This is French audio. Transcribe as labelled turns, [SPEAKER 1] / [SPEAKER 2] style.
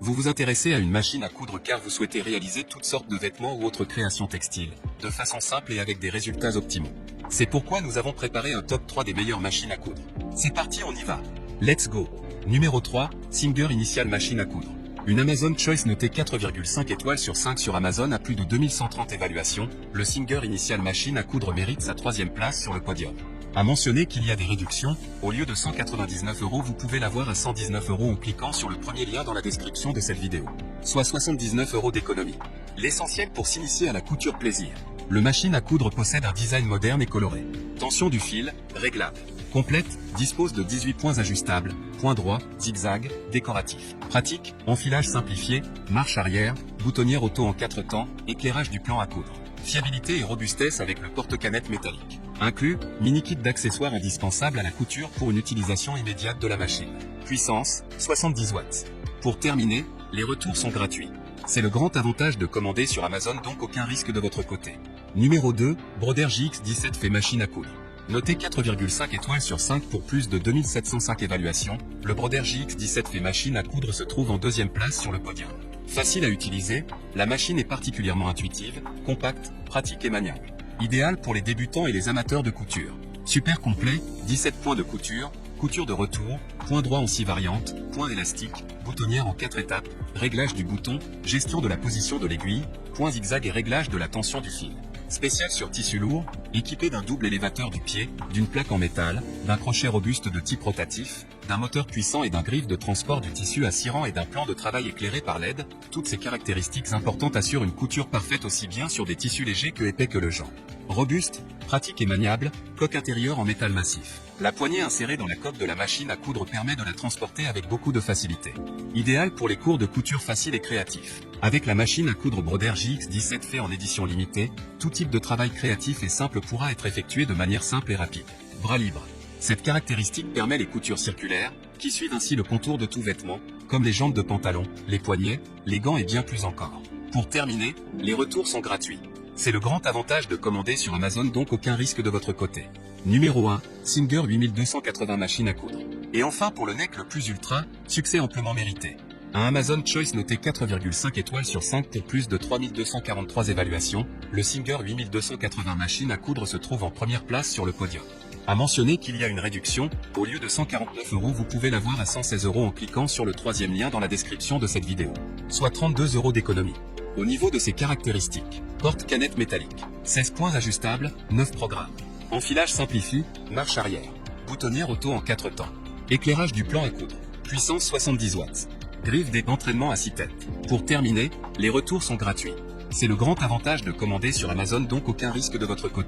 [SPEAKER 1] Vous vous intéressez à une machine à coudre car vous souhaitez réaliser toutes sortes de vêtements ou autres créations textiles, de façon simple et avec des résultats optimaux. C'est pourquoi nous avons préparé un top 3 des meilleures machines à coudre. C'est parti, on y va. Let's go. Numéro 3, Singer Initial Machine à coudre. Une Amazon Choice notée 4,5 étoiles sur 5 sur Amazon à plus de 2130 évaluations, le Singer Initial Machine à coudre mérite sa 3e place sur le podium. À mentionner qu'il y a des réductions, au lieu de 199 €, vous pouvez l'avoir à 119 € en cliquant sur le premier lien dans la description de cette vidéo. Soit 79 € d'économie. L'essentiel pour s'initier à la couture plaisir. Le machine à coudre possède un design moderne et coloré. Tension du fil, réglable. Complète, dispose de 18 points ajustables, point droit, zigzag, décoratif. Pratique, enfilage simplifié, marche arrière, boutonnière auto en 4 temps, éclairage du plan à coudre. Fiabilité et robustesse avec le porte-canette métallique. Inclus, mini kit d'accessoires indispensable à la couture pour une utilisation immédiate de la machine. Puissance, 70 watts. Pour terminer, les retours sont gratuits. C'est le grand avantage de commander sur Amazon, donc aucun risque de votre côté. Numéro 2, Broder JX17 fait machine à coudre. Noté 4,5 étoiles sur 5 pour plus de 2705 évaluations, le Broder JX17 fait machine à coudre se trouve en 2e place sur le podium. Facile à utiliser, la machine est particulièrement intuitive, compacte, pratique et maniable. Idéal pour les débutants et les amateurs de couture. Super complet, 17 points de couture, couture de retour, point droit en 6 variantes, point élastique, boutonnière en 4 étapes, réglage du bouton, gestion de la position de l'aiguille, point zigzag et réglage de la tension du fil. Spécial sur tissu lourd, équipé d'un double élévateur du pied, d'une plaque en métal, d'un crochet robuste de type rotatif, d'un moteur puissant et d'un griffe de transport du tissu à 6 rangs et d'un plan de travail éclairé par LED, toutes ces caractéristiques importantes assurent une couture parfaite aussi bien sur des tissus légers que épais que le genre. Robuste, pratique et maniable, coque intérieure en métal massif. La poignée insérée dans la coque de la machine à coudre permet de la transporter avec beaucoup de facilité. Idéal pour les cours de couture faciles et créatifs. Avec la machine à coudre Broder JX17 fait en édition limitée, tout type de travail créatif et simple pourra être effectué de manière simple et rapide. Bras libre. Cette caractéristique permet les coutures circulaires, qui suivent ainsi le contour de tout vêtement, comme les jantes de pantalon, les poignets, les gants et bien plus encore. Pour terminer, les retours sont gratuits. C'est le grand avantage de commander sur Amazon, donc aucun risque de votre côté. Numéro 1, Singer 8280 machine à coudre. Et enfin pour le neck le plus ultra, succès amplement mérité. Un Amazon Choice noté 4,5 étoiles sur 5 pour plus de 3243 évaluations, le Singer 8280 machine à coudre se trouve en première place sur le podium. À mentionner qu'il y a une réduction, au lieu de 149 €, vous pouvez l'avoir à 116 € en cliquant sur le 3e lien dans la description de cette vidéo. Soit 32 € d'économie. Au niveau de ses caractéristiques, porte-canette métallique, 16 points ajustables, 9 programmes. Enfilage simplifié, marche arrière. Boutonnière auto en 4 temps. Éclairage du plan à coudre. Puissance 70 watts. Griffe d'entraînement à 6 têtes. Pour terminer, les retours sont gratuits. C'est le grand avantage de commander sur Amazon, donc aucun risque de votre côté.